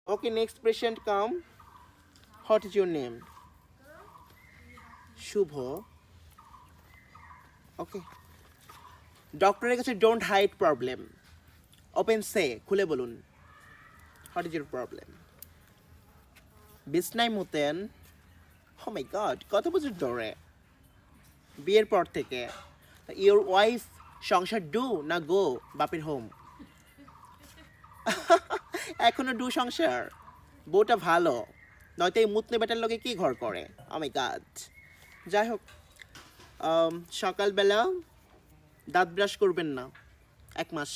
Okay, next patient come. What is your name? Shubho. Okay. ডক্টরের কাছে don't hide problem, open সে, খুলে বলুন what is your problem. বিছনায় মুতেন, ও মাই god, কত বছর ধরে? বিয়ের পর থেকে। ইউর ওয়াইফ সংসার ডু না গো বাপের হোম? এখনো ডু সংসার, বউটা ভালো, নয়তো এই মুতনে বেটার লোকে কি ঘর করে? ও মাই গড। যাই হোক, সকালবেলা দাঁত ব্রাশ করবেন না 1 মাস।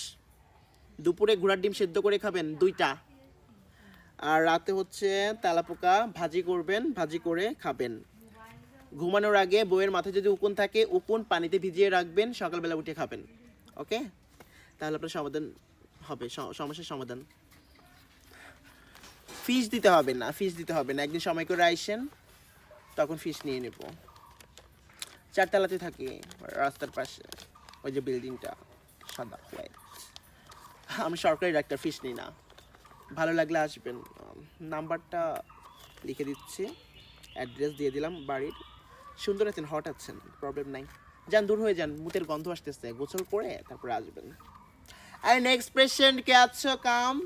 দুপুরে ঘোড়ার ডিম সেদ্ধ করে খাবেন 2টা। আর রাতে হচ্ছে তেলাপোকা ভাজি করবেন, ভাজি করে খাবেন। ঘুমানোর আগে বইয়ের মাথায় যদি উকুন থাকে, উকুন পানিতে ভিজিয়ে রাখবেন, সকালবেলা উঠে খাবেন। ওকে, তাহলে আপনার সমাধান হবে, সমস্যার সমাধান। ফিস দিতে হবে না, ফিস দিতে হবে না, একদিন সময় করে আইসেন, তখন ফিস নিয়ে নেব। 4 তলাতে থাকি, রাস্তার পাশে, ওই যে বিল্ডিংটা সাদা হোয়াইট। আমি সরকারি ডাক্তার, ফিস নিই না। ভালো লাগলে আসবেন। নাম্বারটা লিখে দিচ্ছি, অ্যাড্রেস দিয়ে দিলাম বাড়ির। সুন্দর আছেন, হট আছেন, প্রবলেম নাই। যান, দূর হয়ে যান, মুতের গন্ধ আসতেছে, গোসল করে তারপরে আসবেন। আর নেক্সট পেশেন্ট কে আছো, কাম।